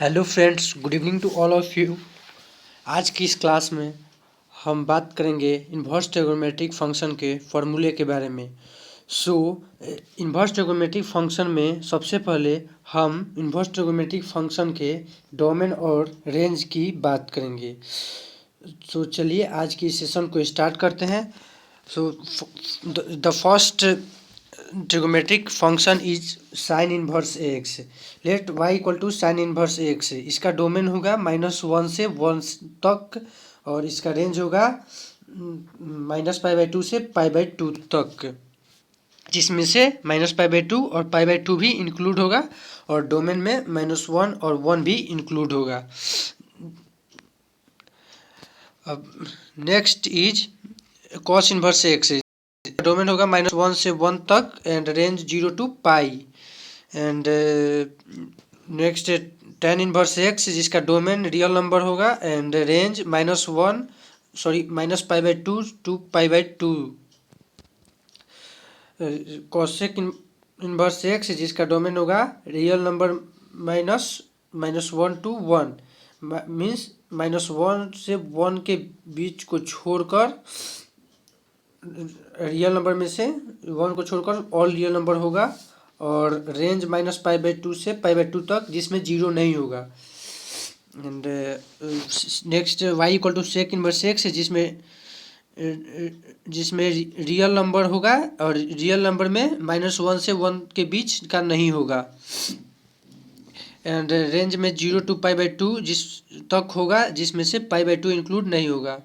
Hello friends, good evening to all of you. आज की इस क्लास में हम बात करेंगे इन्वर्स ट्रिगोनोमेट्रिक फंक्शन के फॉर्मूले के बारे में। इन्वर्स ट्रिगोनोमेट्रिक फंक्शन में सबसे पहले हम इन्वर्स ट्रिगोनोमेट्रिक फंक्शन के डोमेन और रेंज की बात करेंगे। चलिए आज की सेशन को स्टार्ट करते हैं। The first trigonometric function is sine inverse x. Let y equal to sine inverse x. इसका डोमेन होगा -1 से 1 तक और इसका रेंज होगा -π/2 से π/2 तक, जिसमें से -π/2 और π/2 भी इंक्लूड होगा और डोमेन में -1 और 1 भी इंक्लूड होगा। अब next is cos inverse x. Domain होगा -1 से 1 तक and range 0 to pi. And next tan inverse x, जिसका डोमेन रियल नंबर होगा and range -π/2 to π/2। Cosec inverse x, जिसका डोमेन होगा रियल नंबर -1 to 1 मीन्स -1 से 1 के बीच को छोड़कर रियल नंबर में से 1 को छोड़कर ऑल रियल नंबर होगा और रेंज -π/2 से π/2 तक, जिसमें 0 नहीं होगा। And next y equal to sec inverse x, जिसमें रियल नंबर होगा और रियल नंबर में -1 से 1 के बीच का नहीं होगा एंड रेंज में 0 to π/2 जिस तक होगा, जिसमें से π/2 इंक्लूड नहीं होगा।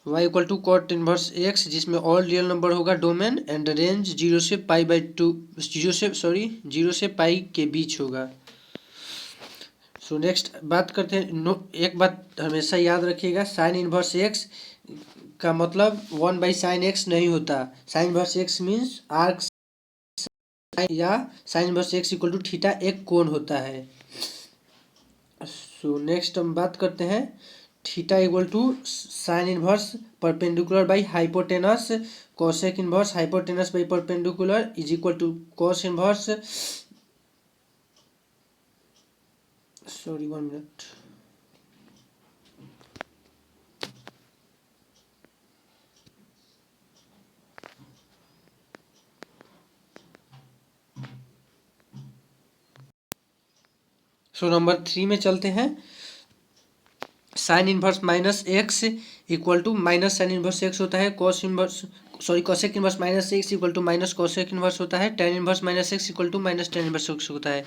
y equal to cot inverse x, जिसमें ऑल रियल नंबर होगा डोमेन एंड रेंज 0 से पाई के बीच होगा। नेक्स्ट बात करते हैं। एक बात हमेशा याद रखिएगा, साइन इनवर्स एक्स का मतलब 1/sin x नहीं होता। Sine inverse x means arc या sine inverse x equal to theta एक कोण होता है। नेक्स्ट हम बात करते हैं theta equal to sine inverse perpendicular by hypotenuse, cosec inverse hypotenuse by perpendicular is equal to cos inverse 1 minute. Number 3 में चलते हैं। Sine inverse -x equal to minus sine inverse x होता है। Cosec inverse -x equal to minus cosec inverse होता है। tan inverse -x equal to minus tan inverse x होता है।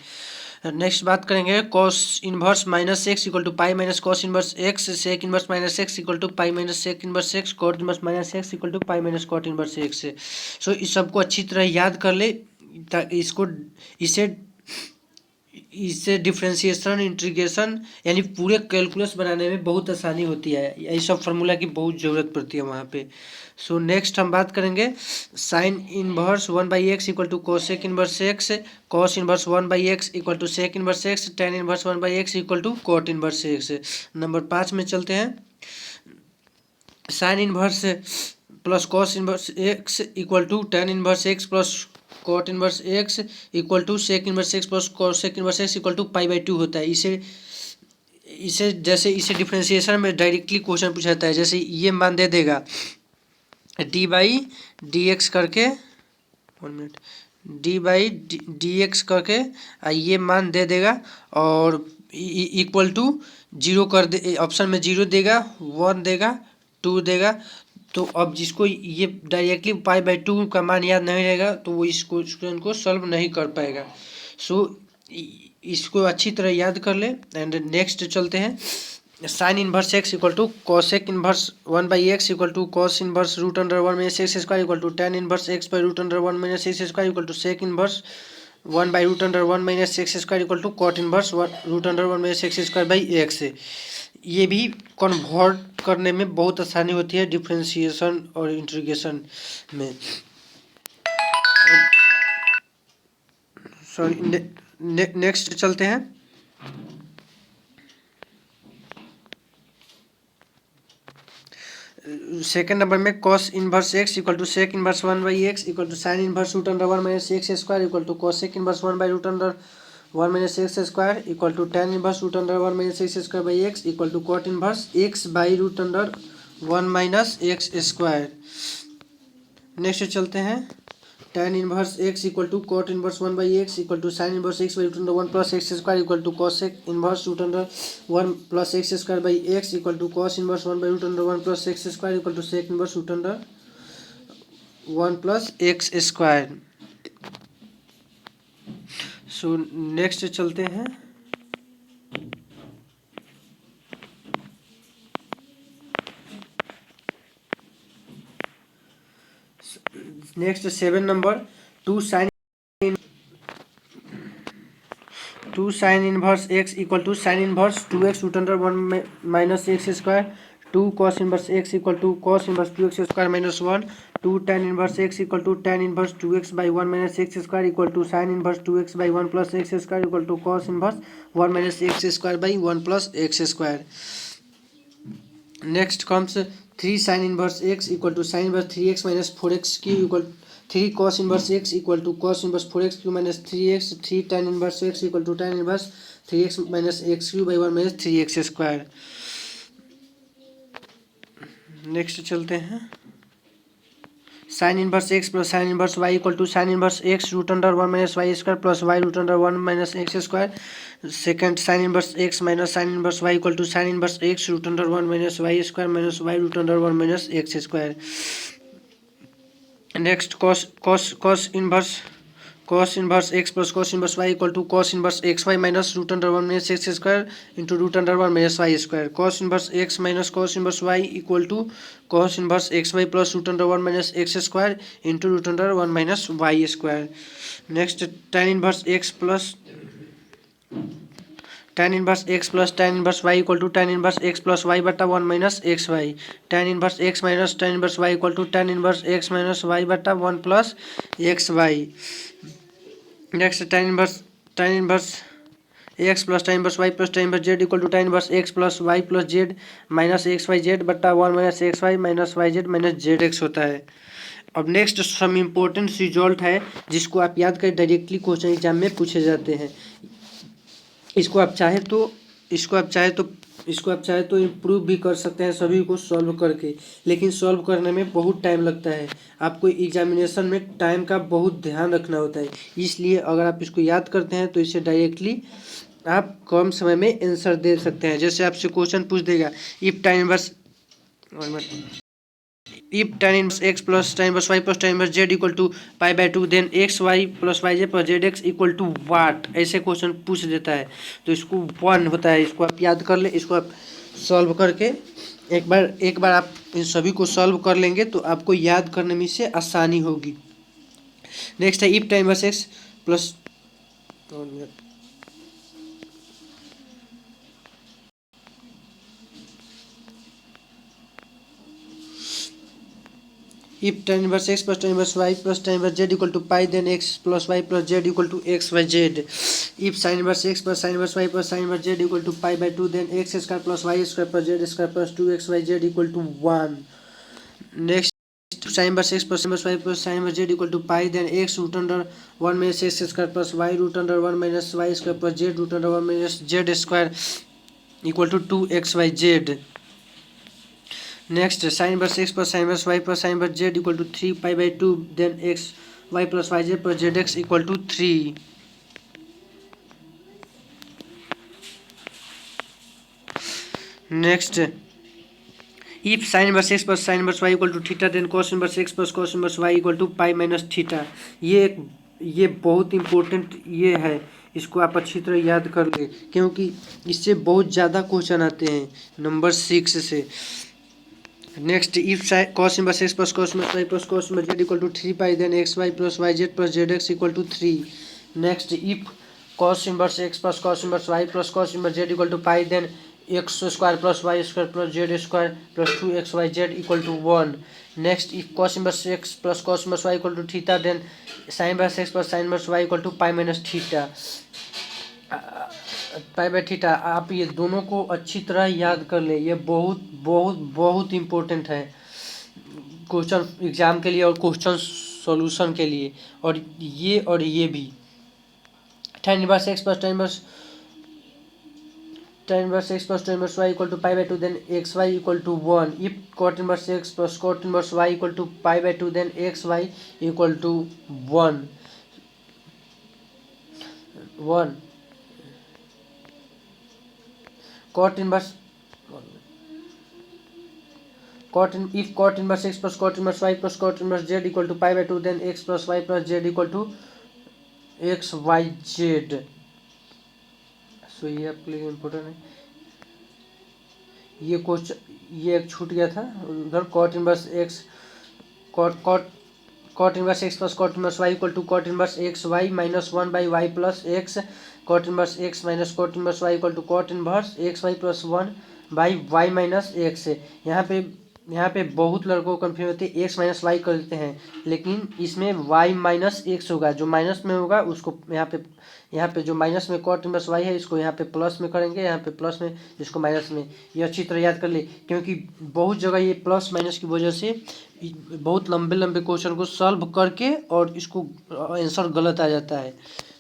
Next बात करेंगे cos inverse -x equal to pi minus cos inverse x, sec inverse -x equal to pi minus sec inverse x, cot inverse -x equal to pi minus cot inverse x। इस सबको अच्छी तरह याद कर ले, इससे डिफ्रेंशिएशन, इंटीग्रेशन यानी पूरे कैलकुलस बनाने में बहुत आसानी होती है। यही सब फार्मूला की बहुत ज़रूरत पड़ती है वहाँ पे। नेक्स्ट हम बात करेंगे sine inverse 1/x equal to cosec inverse x, cos inverse 1/x equal to sec inverse x, tan inverse 1/x equal to cot inverse x. Number 5 में चलते हैं। Sine inverse plus cos inverse x equal to tan inverse x plus cot inverse x equal to sec inverse x plus cosec inverse x equal to π/2 होता है। इसे differentiation में directly question पूछा जाता है। जैसे ये मान दे देगा d/dx करके 1 मिनट d/dx करके ये मान दे देगा और इक्वल टू 0 कर दे, ऑप्शन में 0 देगा, 1 देगा, 2 देगा। तो अब जिसको ये डायरेक्टली π/2 का मान याद नहीं रहेगा तो वो इस क्वेश्चन को सॉल्व नहीं कर पाएगा। इसको अच्छी तरह याद कर ले। एंड नेक्स्ट चलते हैं। Sine inverse x equal to cosec inverse 1/x equal to cos inverse √1 minus x square equal to tan inverse x by √1 minus x square equal to sec inverse 1/√1 minus x square equal to cot inverse √1 minus x square by x. ये भी convert करने में बहुत आसानी होती है differentiation और integration में। नेक्स्ट चलते हैं। सेकेंड नंबर में cos inverse x equal to sec inverse 1/x equal to sine inverse √1 minus x square equal to cosec inverse 1/√1 one minus x square equal to tan inverse root under one minus x square by x equal to cot inverse x by root under one minus x square. Next चलते हैं, tan inverse x equal to cot inverse one by x equal to sine inverse x by root under one plus x square equal to cosec inverse root under one plus x square by x equal to cos inverse one by root under one plus x square equal to sec inverse root under one plus x square. So next चलते हैं, next 7 number, two sine inverse x equal to sine inverse two x root under one minus x square, two cos inverse x equal to cos inverse two x square minus one, two tan inverse x equal to tan inverse two x by one minus x square equal to sine inverse two x by one plus x square equal to cos inverse one minus x square by one plus x square. Next comes three sine inverse x equal to sine inverse three x minus four x cube equal three cos inverse x equal to cos inverse four x cube minus three x, three tan inverse x equal to tan inverse three x minus x cube by one minus three x square. Next चलते हैं, sine inverse x plus sine inverse y equal to sine inverse x root under one minus y square plus y root under one minus x square. Second, sine inverse x minus sine inverse y equal to sine inverse x root under one minus y square minus y root under one minus x square. Next cos inverse x plus cos inverse y equal to cos inverse x y minus root under one minus x square into root under one minus y square. Cos inverse x minus cos inverse y equal to cos inverse x y plus root under one minus x square into root under one minus y square. Next, tan inverse x plus tan inverse y equal to tan inverse x plus y बटा one minus x y. tan inverse x minus tan inverse y equal to tan inverse x minus y बटा one plus x y. Next, tan inverse x plus tan inverse y plus tan inverse z equal to tan inverse x plus y plus z minus x y z बटा one minus x y minus y z minus z x होता है। अब next some important result है जिसको आप याद करें, directly question exam में पूछे जाते हैं। इसको आप चाहे तो इम्प्रूव भी कर सकते हैं सभी को सॉल्व करके, लेकिन सॉल्व करने में बहुत टाइम लगता है। आपको एग्जामिनेशन में टाइम का बहुत ध्यान रखना होता है, इसलिए अगर आप इसको याद करते हैं तो इससे डायरेक्टली आप कम समय में आंसर दे सकते हैं। जैसे आपसे क्वेश्चन पूछ देगा, if tan inverse x plus tan inverse y plus tan inverse z equal to pi by two, then x y plus y z plus z x equal to what, ऐसे question पूछ देता है तो इसको one होता है। इसको आप याद कर ले, इसको आप सॉल्व करके एक बार आप इन सभी को सॉल्व कर लेंगे तो आपको याद करने में से आसानी होगी। नेक्स्ट है, if tan inverse x plus if tan inverse x plus tan inverse y plus tan inverse z equal to pi, then x plus y plus z equal to x by z. If sin inverse x plus sin inverse y plus sin inverse z equal to pi by 2, then x square plus y square plus z square plus 2x y z equal to 1. Next, sin inverse x plus sin inverse y plus sin inverse z equal to pi, then x root under 1 minus x square plus y root under 1 minus y square plus z root under 1 minus z square equal to 2x y z. Next, sin inverse x plus sin inverse y plus sin inverse z equal to 3 pi by 2, then x y plus yz plus zx equal to 3. Next, if sin inverse x plus sin inverse y equal to theta, then cos inverse x plus cos inverse y equal to pi minus theta. ये बहुत important ये है, इसको आप अच्छी तरह याद कर ले क्योंकि इससे बहुत ज़्यादा क्वेश्चन आते हैं नंबर 6 से। Next, if cos inverse x plus cos inverse y plus cos inverse z equal to 3 pi, then xy plus yz plus zx equal to 3. Next, if cos inverse x plus cos inverse y plus cos inverse z equal to pi, then x square plus y square plus z square plus 2xyz equal to 1. Next, if cos inverse x plus cos inverse y equal to theta, then sin inverse x plus sin inverse y equal to pi minus theta. Pi by theta, आप ये दोनों को अच्छी तरह याद कर ले, ये बहुत बहुत बहुत इम्पोर्टेंट है क्वेश्चन एग्जाम के लिए और क्वेश्चन सॉल्यूशन के लिए, और ये भी। tan inverse x plus tan inverse x plus tan inverse y equal to pi by 2, then xy equal to 1. If cot inverse x plus cot inverse y equal to pi by 2, then xy equal to 1. Cot inverse if cot inverse x plus cot inverse y plus cot inverse z equal to pi by 2, then x plus y plus z equal to x y z. सो ये आपके लिए important है। ये question ये एक छूट गया था उधर। Cot inverse x cot inverse x plus cot inverse y equal to cot inverse x y minus 1 by y plus x. Cot inverse x minus cot inverse y equal to cot inverse x y plus 1 by y minus x. यहाँ पे बहुत लड़कों को confuse होती है, x minus Y कर देते हैं, लेकिन इसमें वाई माइनस एक्स होगा। जो माइनस में होगा उसको यहाँ पे जो माइनस में कॉट इनवर्स वाई है इसको यहाँ पे प्लस में करेंगे, यहाँ पे प्लस में, इसको माइनस में। ये अच्छी तरह याद कर ले, क्योंकि बहुत जगह ये प्लस माइनस की वजह से बहुत लंबे लंबे क्वेश्चन को सॉल्व करके और इसको आंसर गलत आ जाता है।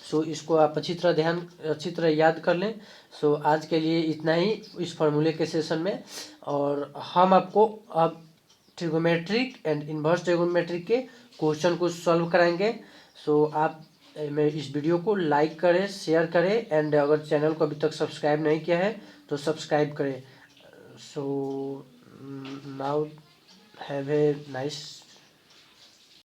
सो इसको आप अच्छी तरह याद कर लें। सो आज के लिए इतना ही इस फार्मूले के सेशन में, और हम आपको अब ट्रिगोमेट्रिक एंड इन्वर्स ट्रिगोमेट्रिक के क्वेश्चन को सॉल्व कराएंगे। सो आप मेरे इस वीडियो को लाइक करें, शेयर करें, एंड अगर चैनल को अभी तक सब्सक्राइब नहीं किया है तो सब्सक्राइब करें। So now have a nice